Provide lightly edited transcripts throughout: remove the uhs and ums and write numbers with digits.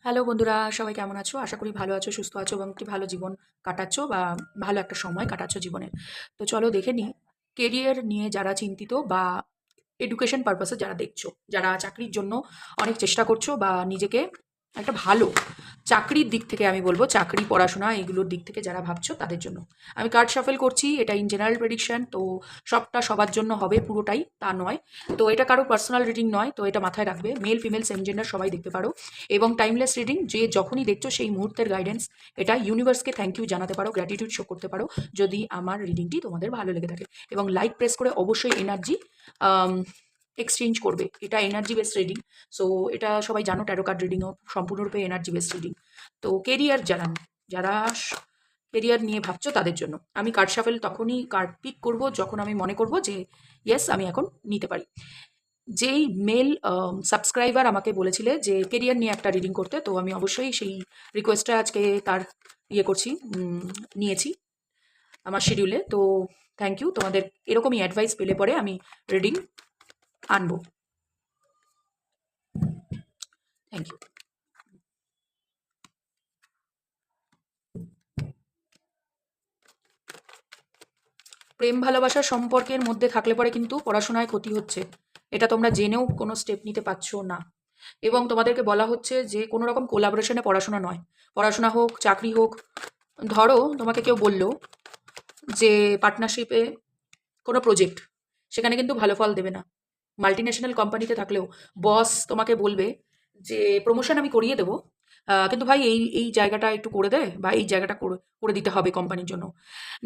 Hello বন্ধুরা, সবাই কেমন আছো? আশা করি ভালো আছো, সুস্থ আছো এবং একটি ভালো জীবন কাটাচ্ছো বা ভালো একটা সময় কাটাচ্ছো জীবনের। তো চলো দেখে নিই, কেরিয়ার নিয়ে যারা চিন্তিত বা এডুকেশন পারপাসে যারা দেখছো, যারা চাকরির জন্য অনেক চেষ্টা করছো বা নিজেকে একটা ভালো চাকরির দিক থেকে আমি বলবো, চাকরি, পড়াশোনা এগুলোর দিক থেকে যারা ভাবছো তাদের জন্য। আমি কার্ড শাফেল করছি, এটা ইন জেনারেল প্রেডিকশন, তো সবটা সবার জন্য হবে পুরোটাই তা নয়। তো এটা কারো পার্সোনাল রিডিং নয়, তো এটা মাথায় রাখবে। মেল, ফিমেল, সেম জেন্ডার সবাই দেখতে পারো এবং টাইমলেস রিডিং, যে যখনই দেখছো সেই মুহূর্তের গাইডেন্স। এটা ইউনিভার্সকে থ্যাংক ইউ জানাতে পারো, গ্র্যাটিটিউড শো করতে পারো যদি আমার রিডিংটি তোমাদের ভালো লেগে থাকে। এবং লাইক প্রেস করে অবশ্যই এনার্জি এক্সচেঞ্জ করবে। এটা এনার্জি বেসড রিডিং। সো এটা সবাই জানো, ট্যারো কার্ড রিডিংও সম্পূর্ণরূপে এনার্জি বেসড রিডিং। তো কেরিয়ার যারা কেরিয়ার নিয়ে ভাবছো তাদের জন্য আমি কার্ড শাফেল তখনই কার্ড পিক করব যখন আমি মনে করব যে ইয়েস, আমি এখন নিতে পারি। যেই মেল সাবস্ক্রাইবার আমাকে বলেছিলে যে কেরিয়ার নিয়ে একটা রিডিং করতে, তো আমি অবশ্যই সেই রিকোয়েস্টটা আজকে তার করছি, নিয়েছি আমার শিডিউলে। তো থ্যাংক ইউ, তোমাদের এরকমই অ্যাডভাইস পেলে পরে আমি রিডিং আনবো। Thank you. প্রেম ভালোবাসার সম্পর্কের মধ্যে থাকলে পরে কিন্তু পড়াশোনায় ক্ষতি হচ্ছে, এটা তোমরা জেনেও কোনো স্টেপ নিতে পারছো না। এবং তোমাদেরকে বলা হচ্ছে যে কোনো রকম কোলাবোরেশনে পড়াশোনা নয়, পড়াশোনা হোক, চাকরি হোক। ধরো তোমাকে কেউ বলল যে পার্টনারশিপে কোনো প্রজেক্ট, সেখানে কিন্তু ভালো ফল দেবে না। মাল্টিন্যাশনাল কোম্পানিতে থাকলেও বস তোমাকে বলবে যে প্রমোশন আমি করিয়ে দেবো, কিন্তু ভাই এই এই জায়গাটা একটু করে দে বা এই জায়গাটা করে করে দিতে হবে কোম্পানির জন্য।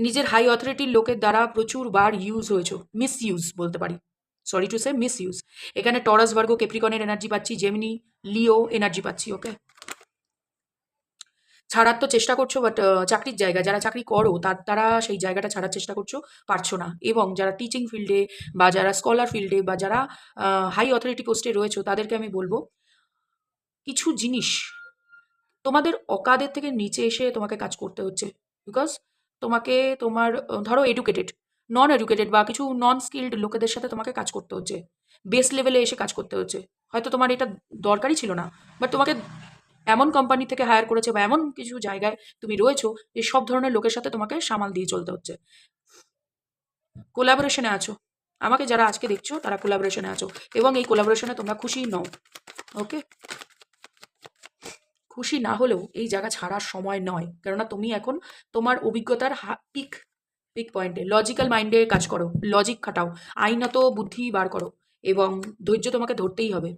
নিজের হাই অথরিটির লোকের দ্বারা প্রচুর বার ইউজ হয়েছে, মিস ইউজ বলতে পারি, sorry to say miss use. এখানে টরাস, ভার্গো, ক্যাপ্রিকনের এনার্জি পাচ্ছি, জেমিনি, লিও এনার্জি পাচ্ছি। ওকে, ছাড়ার তো চেষ্টা করছো, বাট চাকরির জায়গা যারা চাকরি করো তারা সেই জায়গাটা ছাড়ার চেষ্টা করছো, পারছো না। এবং যারা টিচিং ফিল্ডে বা যারা স্কলার ফিল্ডে বা যারা হাই অথরিটি পোস্টে রয়েছো তাদেরকে আমি বলবো, কিছু জিনিস তোমাদের অকাদের থেকে নিচে এসে তোমাকে কাজ করতে হচ্ছে। বিকজ তোমাকে তোমার ধরো এডুকেটেড, নন এডুকেটেড বা কিছু নন স্কিল্ড লোকেদের সাথে তোমাকে কাজ করতে হচ্ছে, বেস লেভেলে এসে কাজ করতে হচ্ছে। হয়তো তোমার এটা দরকারই ছিল না, বাট তোমাকে এমন কোম্পানি থেকে হায়ার করেছে বা এমন কিছু জায়গায় তুমি রয়েছো যে সব ধরনের লোকের সাথে তোমাকে সামাল দিয়ে চলতে হচ্ছে। কোলাবোরেশনে আছো, আমাকে যারা আজকে দেখছো তারা কোলাবোরেশনে আছো এবং এই কোলাবোরেশনে তোমরা খুশি নও। ওকে, খুশি না হলেও এই জায়গা ছাড়ার সময় নয়, কেননা তুমি এখন তোমার অভিজ্ঞতার পিক পিক পয়েন্টে লজিক্যাল মাইন্ডে কাজ করো, লজিক খাটাও, আইনত বুদ্ধি বার করো এবং ধৈর্য তোমাকে ধরতেই হবে।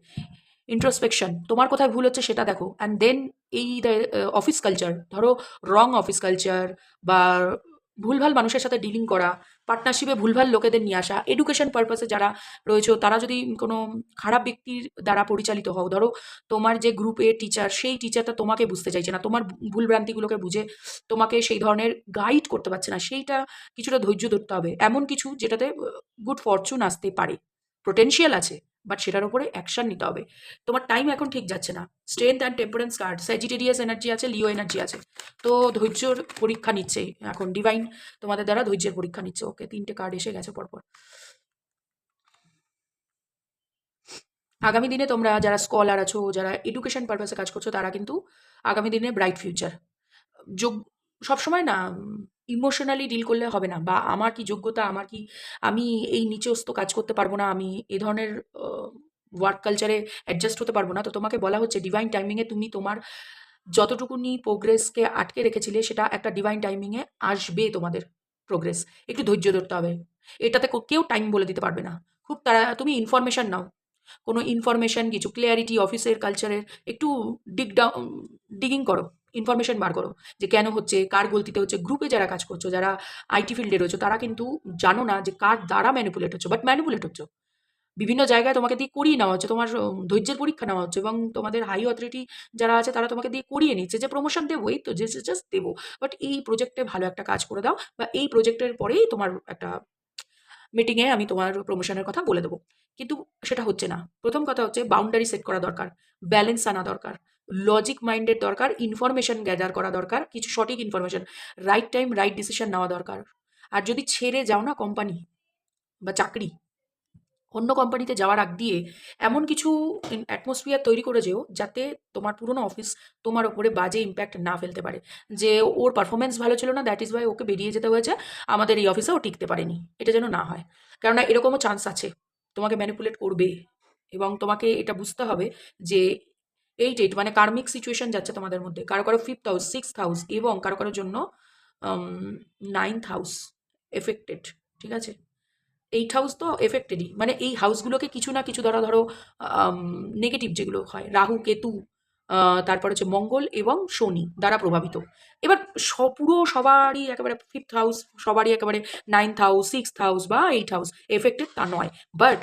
ইন্ট্রোস্পেকশন, তোমার কোথায় ভুল হচ্ছে সেটা দেখো, অ্যান্ড দেন এই অফিস কালচার, ধরো রং অফিস কালচার বা ভুলভাল মানুষের সাথে ডিলিং করা, পার্টনারশিপে ভুলভাল লোকেদের নিয়ে আসা, এডুকেশন পারপাসে যারা রয়েছে তারা যদি কোনো খারাপ ব্যক্তির দ্বারা পরিচালিত হও, ধরো তোমার যে গ্রুপে টিচার, সেই টিচারটা তোমাকে বুঝতে চাইছে না, তোমার ভুলভ্রান্তিগুলোকে বুঝে তোমাকে সেই ধরনের গাইড করতে পারছে না, সেইটা কিছুটা ধৈর্য ধরতে হবে। এমন কিছু যেটাতে গুড ফরচুন আসতে পারে, পোটেনশিয়াল আছে, বাট সেটার উপরে অ্যাকশন নিতে হবে। তোমার টাইম এখন ঠিক যাচ্ছে না। Strength and temperance card, Sagittarius energy আছে, লিও এনার্জি আছে। তো ধৈর্যর পরীক্ষা নিচ্ছে এখন ডিভাইন, তোমাদের দ্বারা ধৈর্যের পরীক্ষা নিচ্ছে। ওকে, তিনটে কার্ড এসে গেছে পরপর। আগামী দিনে তোমরা যারা স্কলার আছো, যারা এডুকেশন পারপাসে কাজ করছো, তারা কিন্তু আগামী দিনে ব্রাইট ফিউচার। যোগ সবসময় না ইমোশনালি ডিল করলে হবে না, বা আমার কি যোগ্যতা, আমার কি, আমি এই নিচস্ত কাজ করতে পারবো না, আমি এ ধরনের ওয়ার্ক কালচারে অ্যাডজাস্ট হতে পারবো না। তো তোমাকে বলা হচ্ছে ডিভাইন টাইমিংয়ে তুমি তোমার যতটুকুনি প্রোগ্রেসকে আটকে রেখেছিলে সেটা একটা ডিভাইন টাইমিংয়ে আসবে। তোমাদের প্রোগ্রেস একটু ধৈর্য ধরতে হবে, এটাতে কেউ টাইম বলে দিতে পারবে না। খুব তারা তুমি ইনফরমেশন নাও, কোনো ইনফরমেশন, কিছু ক্লিয়ারিটি, অফিসের কালচারের একটু ডিগিং করো, ইনফরমেশন বার করো যে কেন হচ্ছে, কার গলতিতে হচ্ছে। গ্রুপে যারা কাজ করছো, যারা আইটি ফিল্ডে রয়েছে, তারা কিন্তু জানো না যে কার দ্বারা ম্যানিপুলেট হচ্ছে, বাট ম্যানিপুলেট হচ্ছে। বিভিন্ন জায়গায় তোমাকে দিয়ে করিয়ে নেওয়া হচ্ছে, তোমার ধৈর্যের পরীক্ষা নেওয়া হচ্ছে এবং তোমাদের হাই অথরিটি যারা আছে তারা তোমাকে দিয়ে করিয়ে নিচ্ছে যে প্রমোশন দেবো, এই তো জাস্ট দেবো, বাট এই প্রজেক্টে ভালো একটা কাজ করে দাও বা এই প্রজেক্টের পরেই তোমার একটা মিটিংয়ে আমি তোমার প্রমোশনের কথা বলে দেবো। কিন্তু সেটা হচ্ছে না। প্রথম কথা হচ্ছে বাউন্ডারি সেট করা দরকার, ব্যালেন্স আনা দরকার, লজিক মাইন্ডের দরকার, ইনফরমেশন গ্যাদার করা দরকার, কিছু সঠিক information, right time right decision নেওয়া দরকার। আর যদি ছেড়ে যাও না কোম্পানি বা চাকরি, অন্য কোম্পানিতে যাওয়ার আগ দিয়ে এমন কিছু অ্যাটমসফিয়ার তৈরি করে যেও যাতে তোমার পুরনো অফিস তোমার ওপরে বাজে ইম্প্যাক্ট না ফেলতে পারে, যে ওর পারফরমেন্স ভালো ছিল না, দ্যাট ইজ ওয়াই ওকে বেরিয়ে যেতে হয়েছে, আমাদের এই অফিসে ও টিকতে পারেনি, এটা যেন না হয়। কেননা এরকমও চান্স আছে, তোমাকে ম্যানিপুলেট করবে, এবং তোমাকে এটা বুঝতে হবে যে মানে কার্মিক সিচুয়েশন যাচ্ছে তোমাদের মধ্যে, কারো কারো 5th হাউস, 6th হাউস, এবং কারো কারোর জন্য 9th হাউস এফেক্টেড, ঠিক আছে? 8 হাউস তো এফেক্টেডই, মানে এই হাউসগুলোকে কিছু না কিছু ধরো নেগেটিভ যেগুলো হয়, রাহু, কেতু, তারপর হচ্ছে মঙ্গল এবং শনি দ্বারা প্রভাবিত। এবার পুরো সবারই একেবারে 5th হাউস, সবারই একেবারে 9th হাউস, 6th হাউস বা 8 হাউস এফেক্টেড তা নয়। বাট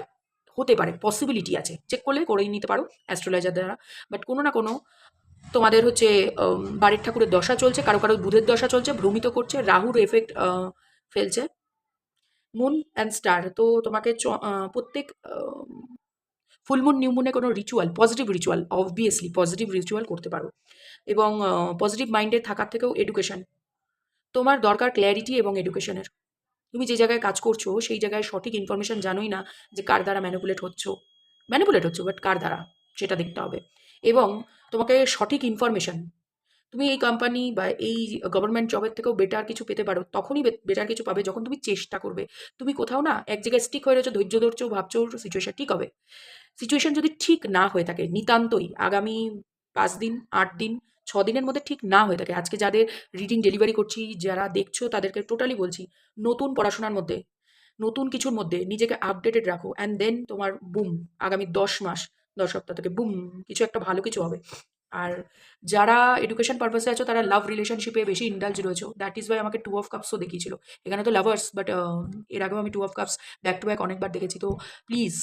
হতে পারে, পসিবিলিটি আছে, চেক করলে করেই নিতে পারো অ্যাস্ট্রোলজার দ্বারা। বাট কোনো না কোনো তোমাদের হচ্ছে বাড়ির ঠাকুরের দশা চলছে, কারো কারো বুধের দশা চলছে, ভ্রমিত করছে, রাহুর এফেক্ট ফেলছে, মুন অ্যান্ড স্টার। তো তোমাকে প্রত্যেক ফুল মুন, নিউ মুনে কোনো ritual, positive ritual, obviously positive ritual করতে পারো। এবং পজিটিভ মাইন্ডে থাকার থেকেও এডুকেশন তোমার দরকার, ক্ল্যারিটি এবং এডুকেশনের। তুমি যে জায়গায় কাজ করছো সেই জায়গায় সঠিক ইনফরমেশন জানোই না, যে কার দ্বারা ম্যানিপুলেট হচ্ছে, বাট কার দ্বারা সেটা দেখতে হবে। এবং তোমাকে সঠিক ইনফরমেশন, তুমি এই কোম্পানি বা এই গভর্নমেন্ট জবের থেকেও বেটার কিছু পেতে পারো, তখনই বেটার কিছু পাবে যখন তুমি চেষ্টা করবে। তুমি কোথাও না এক জায়গায় স্টিক হয়ে রয়েছো, ধৈর্য ধরছো, ভাবছো সিচুয়েশন ঠিক হবে। সিচুয়েশন যদি ঠিক না হয়ে থাকে, নিতান্তই আগামী 5 দিন, 8 দিন, 6 দিনের মধ্যে ঠিক না হয়ে থাকে, আজকে যাদের রিডিং ডেলিভারি করছি, যারা দেখছো তাদেরকে টোটালি বলছি, নতুন পড়াশোনার মধ্যে, নতুন কিছুর মধ্যে নিজেকে আপডেটেড রাখো, অ্যান্ড দেন তোমার বুম, আগামী 10 মাস, 10 সপ্তাহ থেকে বুম, কিছু একটা ভালো কিছু হবে। আর যারা এডুকেশন পারপাসে আছো তারা লাভ রিলেশনশিপে বেশি ইন্ডালজ রয়েছে, দ্যাট ইজ ওয়াই আমাকে 2 অফ কাপসও দেখিয়েছিল। এখানে তো লাভার্স, বাট এর আগেও আমি 2 of cups back to back অনেকবার দেখেছি। তো প্লিজ,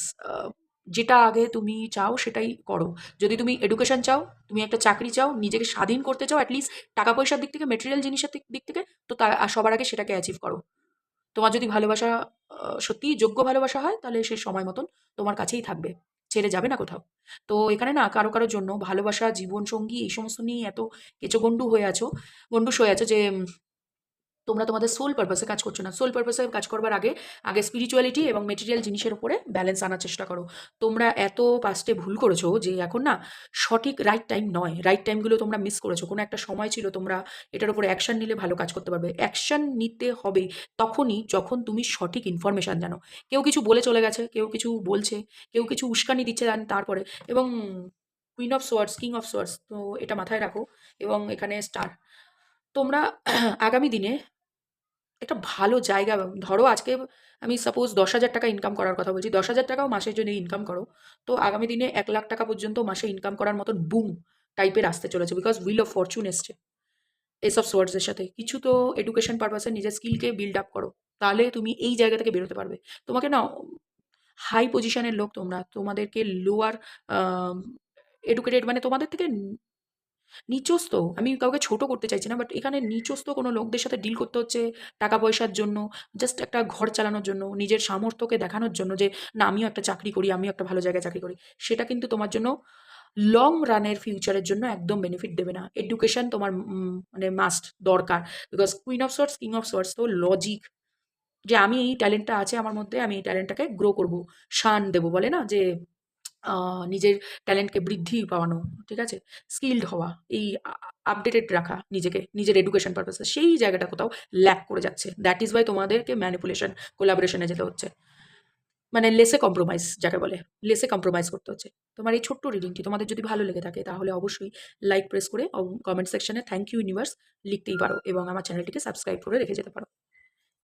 যেটা আগে তুমি চাও সেটাই করো। যদি তুমি এডুকেশন চাও, তুমি একটা চাকরি চাও, নিজেকে স্বাধীন করতে চাও, অ্যাটলিস্ট টাকা পয়সার দিক থেকে, মেটেরিয়াল জিনিসের দিক থেকে, তো সবার আগে সেটাকে অ্যাচিভ করো। তোমার যদি ভালোবাসা সত্যিই যোগ্য ভালোবাসা হয়, তাহলে সে সময় মতন তোমার কাছেই থাকবে, ছেড়ে যাবে না কোথাও। তো এখানে না কারো কারোর জন্য ভালোবাসা, জীবনসঙ্গী এই সমস্ত নিয়ে এত গণ্ডূষ হয়ে আছো যে তোমরা তোমাদের সোল পারপাসে কাজ করছো না। সোল পারপাসে কাজ করবার আগে স্পিরিচুয়ালিটি এবং মেটেরিয়াল জিনিসের উপরে ব্যালেন্স আনার চেষ্টা করো। তোমরা এত পাস্টে ভুল করেছো যে এখন না সঠিক রাইট টাইম নয়, রাইট টাইমগুলো তোমরা মিস করেছো। কোনো একটা সময় ছিল তোমরা এটার উপরে অ্যাকশন নিলে ভালো কাজ করতে পারবে। অ্যাকশন নিতে হবে তখনই যখন তুমি সঠিক ইনফরমেশন জানো। কেউ কিছু বলে চলে গেছে, কেউ কিছু বলছে, কেউ কিছু উস্কানি দিচ্ছে তারপরে। এবং queen of swords, king of swords, তো এটা মাথায় রাখো। এবং এখানে স্টার, তোমরা আগামী দিনে একটা ভালো জায়গা, ধরো আজকে আমি সাপোজ 10,000 টাকা ইনকাম করার কথা বলছি, 10,000 টাকাও মাসে যদি ইনকাম করো, তো আগামী দিনে 1,00,000 টাকা পর্যন্ত মাসে ইনকাম করার মতন বুম টাইপের আসতে চলেছে, বিকজ হুইল অফ ফরচুন এসছে এসব সোয়ার্ডসের সাথে। কিছু তো এডুকেশন পারপাসে নিজের স্কিলকে বিল্ড আপ করো, তাহলে তুমি এই জায়গা থেকে বেরোতে পারবে। তোমাকে না হাই পজিশনের লোক, তোমাদেরকে লোয়ার এডুকেটেড, মানে তোমাদের থেকে নিচস্থ, আমি কাউকে ছোট করতে চাইছি না, বাট এখানে নিচস্থ কোনো লোকদের সাথে ডিল করতে হচ্ছে টাকা পয়সার জন্য, জাস্ট একটা ঘর চালানোর জন্য, নিজের সামর্থ্যকে দেখানোর জন্য যে না আমিও একটা চাকরি করি, আমিও একটা ভালো জায়গায় চাকরি করি। সেটা কিন্তু তোমার জন্য লং রানের ফিউচারের জন্য একদম বেনিফিট দেবে না। এডুকেশন তোমার মানে মাস্ট দরকার, because queen of swords, king of swords তো লজিক, যে আমি এই ট্যালেন্টটা আছে আমার মধ্যে, আমি এই ট্যালেন্টটাকে গ্রো করব, শান দেবো, বলে না যে নিজের ট্যালেন্টকে বৃদ্ধি পাওয়ানো, ঠিক আছে? স্কিলড হওয়া, এই আপডেটেড রাখা নিজেকে, নিজের এডুকেশন পারপাসে, সেই জায়গাটা কোথাও ল্যাক করে যাচ্ছে। দ্যাট ইজ ওয়াই তোমাদেরকে ম্যানিপুলেশন, কোলাবোরেশনে যেতে হচ্ছে। মানে লেসে কম্প্রোমাইজ যাকে বলে, লেসে কম্প্রোমাইজ করতে হচ্ছে। তোমার এই ছোট্ট রিডিংটি তোমাদের যদি ভালো লেগে থাকে, তাহলে অবশ্যই লাইক প্রেস করে কমেন্ট সেকশনে থ্যাংক ইউ ইউনিভার্স লিখতেই পারো, এবং আমার চ্যানেলটিকে সাবস্ক্রাইব করে রেখে যেতে পারো।